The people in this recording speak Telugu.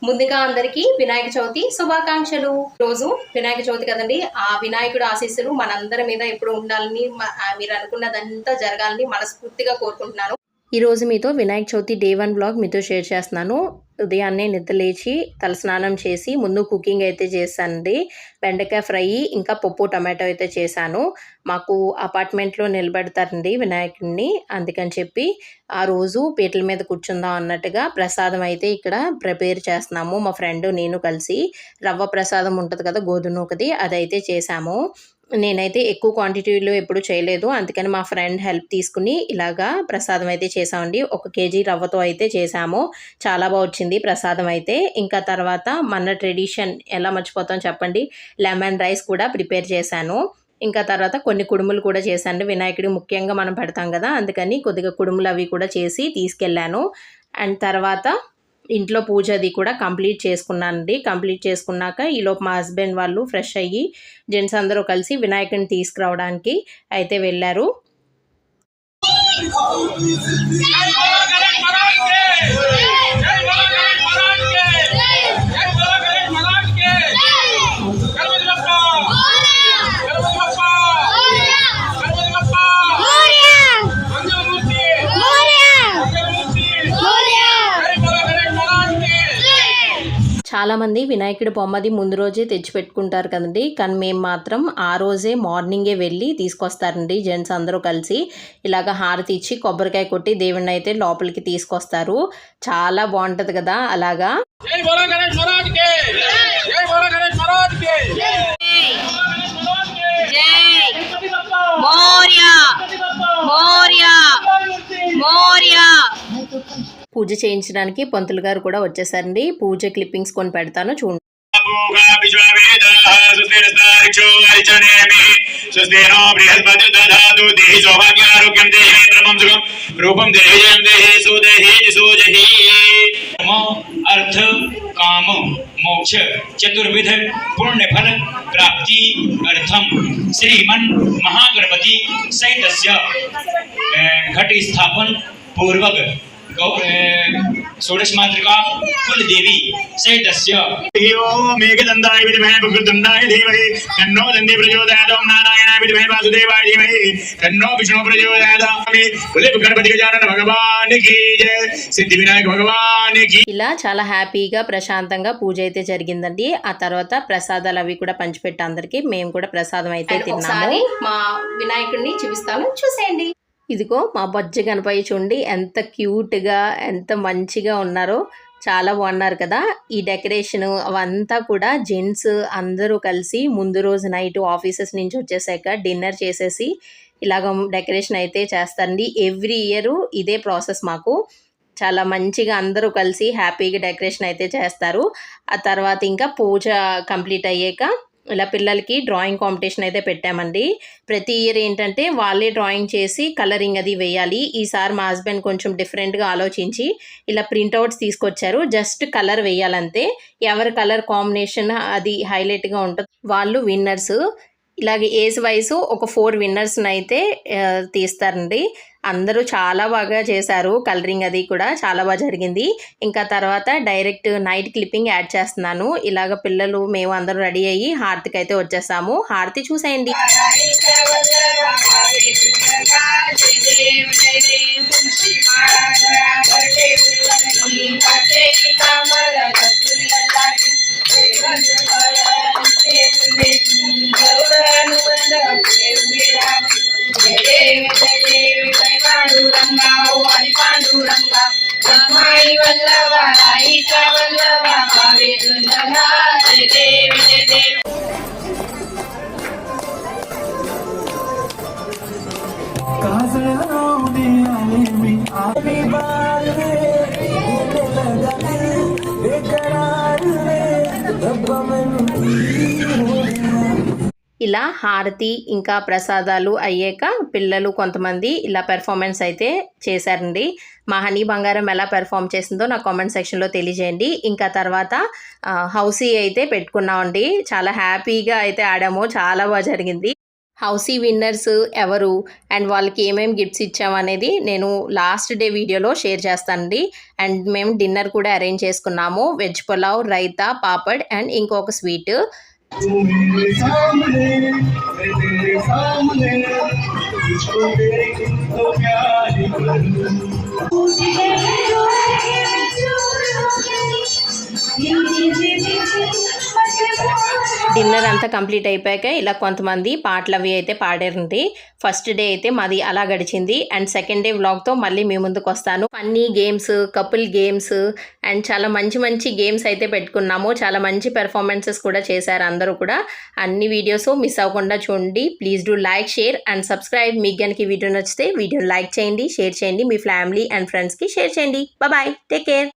ముందుగా అందరికీ వినాయక చవితి శుభాకాంక్షలు. రోజు వినాయక చవితి కదండి. ఆ వినాయకుడు ఆశీస్సులు మనందరి మీద ఎప్పుడు ఉండాలని, మీరు అనుకున్నదంతా జరగాలని మనస్ఫూర్తిగా కోరుకుంటున్నాను. ఈరోజు మీతో వినాయక చవితి డే 1 బ్లాగ్ మీతో షేర్ చేస్తున్నాను. ఉదయాన్నే నిద్ర లేచి తలస్నానం చేసి ముందు కుకింగ్ అయితే చేశానండి. బెండకాయ ఫ్రై ఇంకా పప్పు టమాటో అయితే చేశాను. మాకు అపార్ట్మెంట్లో నిలబెడతారండి వినాయకుడిని, అందుకని చెప్పి ఆ రోజు పీటల మీద కూర్చుందాం అన్నట్టుగా ప్రసాదం అయితే ఇక్కడ ప్రిపేర్ చేస్తున్నాము. మా ఫ్రెండ్ నేను కలిసి రవ్వ ప్రసాదం ఉంటుంది కదా, గోధుమ నూకది, అదైతే చేశాము. నేనైతే ఎక్కువ క్వాంటిటీలో ఎప్పుడు చేయలేదు, అందుకని మా ఫ్రెండ్ హెల్ప్ తీసుకుని ఇలాగా ప్రసాదం అయితే చేసామండి. 1 కేజీ రవ్వతో అయితే చేసాము. చాలా బాగా వచ్చింది ప్రసాదం అయితే. ఇంకా తర్వాత మన ట్రెడిషన్ ఎలా మర్చిపోతాం చెప్పండి, లెమన్ రైస్ కూడా ప్రిపేర్ చేశాను. ఇంకా తర్వాత కొన్ని కుడుములు కూడా చేశాను. వినాయకుడికి ముఖ్యంగా మనం పెడతాం కదా, అందుకని కొద్దిగా కుడుములు అవి కూడా చేసి తీసుకెళ్ళాను. అండ్ తర్వాత ఇంట్లో పూజ అది కూడా కంప్లీట్ చేసుకున్నానండి. కంప్లీట్ చేసుకున్నాక ఈలోపు మా హస్బెండ్ వాళ్ళు ఫ్రెష్ అయ్యి జెంట్స్ అందరూ కలిసి వినాయకుడిని తీసుకురావడానికి అయితే వెళ్ళారు. చాలామంది వినాయకుడి బొమ్మది ముందు రోజే తెచ్చిపెట్టుకుంటారు కదండి, కానీ మేము మాత్రం ఆ రోజే మార్నింగే వెళ్ళి తీసుకొస్తారండి. జెంట్స్ అందరూ కలిసి ఇలాగ హారతి ఇచ్చి కొబ్బరికాయ కొట్టి దేవుడిని అయితే లోపలికి తీసుకొస్తారు. చాలా బాగుంటుంది కదా అలాగా. పూజ చేయించడానికి పంతులు గారు కూడా వచ్చేసారండి. పూజ క్లిప్పింగ్స్ కొని పెడతాను చూడండి. अर्थ काम मोक्ष चतुर्विध पुण्य फल प्राप्ति अर्थम श्रीमन महागणपति सहितस्य घट स्थापन पूर्वक षोडश मातृका कुल देवी सहितस्य मेघदंडाय विद्महे वक्रतुंडाय धीमहि तन्नो दन्ति प्रचोदयात्। ओम नारायणाय विद्महे वासुदेवाय धीमहि तन्नो विष्णु प्रचोदयात्। बोले गणपति गजानन भगवान की जय, सिद्धि विनायक भगवान की। ఇలా చాలా హ్యాపీగా ప్రశాంతంగా పూజ అయితే జరిగిందండి. ఆ తర్వాత ప్రసాదాలు అవి కూడా పంచిపెట్టి అందరికి మేము కూడా ప్రసాదం అయితే తిన్నాము. మా వినాయకుడిని చూపిస్తాను, చూసేయండి. ఇదిగో మా బొజ్జ గణపయ్య చూడండి ఎంత క్యూట్గా ఎంత మంచిగా ఉన్నారో, చాలా బాగున్నారు కదా. ఈ డెకరేషన్ అవంతా కూడా జెంట్స్ అందరూ కలిసి ముందు రోజు నైట్ ఆఫీసెస్ నుంచి వచ్చేసాక డిన్నర్ చేసేసి ఇలాగ డెకరేషన్ అయితే చేస్తారండి. ఎవ్రీ ఇయర్ ఇదే ప్రాసెస్ మాకు. చాలా మంచిగా అందరూ కలిసి హ్యాపీగా డెకరేషన్ అయితే చేస్తారు. ఆ తర్వాత ఇంకా పూజ కంప్లీట్ అయ్యాక ఇలా పిల్లలకి డ్రాయింగ్ కాంపిటీషన్ అయితే పెట్టామండి. ప్రతి ఇయర్ ఏంటంటే వాళ్ళే డ్రాయింగ్ చేసి కలరింగ్ అది వేయాలి. ఈసారి మా హస్బెండ్ కొంచెం డిఫరెంట్గా ఆలోచించి ఇలా ప్రింట్అవుట్స్ తీసుకొచ్చారు. జస్ట్ కలర్ వేయాలంతే. ఎవరి కలర్ కాంబినేషన్ అది హైలైట్గా ఉంటుంది వాళ్ళు విన్నర్స్. ఇలాగే ఏజ్ వైజ్ ఒక 4 విన్నర్స్ని అయితే తీస్తారండి. అందరూ చాలా బాగా చేశారు. కలరింగ్ అది కూడా చాలా బాగా జరిగింది. ఇంకా తర్వాత డైరెక్ట్ నైట్ క్లిప్పింగ్ యాడ్ చేస్తున్నాను. ఇలాగ పిల్లలు మేము అందరూ రెడీ అయ్యి హారతికి అయితే వచ్చేసాము. హారతి చూసేయండి. ఇలా హారతి ఇంకా ప్రసాదాలు అయ్యాక పిల్లలు కొంతమంది ఇలా పెర్ఫార్మెన్స్ అయితే చేశారండి. మా హనీ బంగారం ఎలా పెర్ఫామ్ చేసిందో నా కామెంట్ సెక్షన్లో తెలియజేయండి. ఇంకా తర్వాత హౌసీ అయితే పెట్టుకున్నామండి. చాలా హ్యాపీగా అయితే ఆడాము. చాలా బాగా జరిగింది. హౌసీ విన్నర్స్ ఎవరు అండ్ వాళ్ళకి ఏమేమి గిఫ్ట్స్ ఇచ్చామనేది నేను లాస్ట్ డే వీడియోలో షేర్ చేస్తానండి. అండ్ మేము డిన్నర్ కూడా అరేంజ్ చేసుకున్నాము. వెజ్ పులావ్, రైతా, పాపడ్ అండ్ ఇంకొక స్వీట్. డిన్నర్ అంతా కంప్లీట్ అయిపోయాక ఇలా కొంతమంది పాటలు అవి అయితే పాడారండి. ఫస్ట్ డే అయితే మాది అలా గడిచింది. అండ్ సెకండ్ డే వ్లాగ్తో మళ్ళీ మీ ముందుకు వస్తాను. Funny games, couple games and చాలా మంచి మంచి గేమ్స్ అయితే పెట్టుకున్నాము. చాలా మంచి పెర్ఫార్మెన్సెస్ కూడా చేశారు అందరూ కూడా. అన్ని వీడియోస్ మిస్ అవ్వకుండా చూడండి. Please do like, share and subscribe. మీకు కనుక ఈ వీడియో నచ్చితే వీడియోని లైక్ చేయండి, షేర్ చేయండి, మీ ఫ్యామిలీ అండ్ ఫ్రెండ్స్కి షేర్ చేయండి. Bye, take care.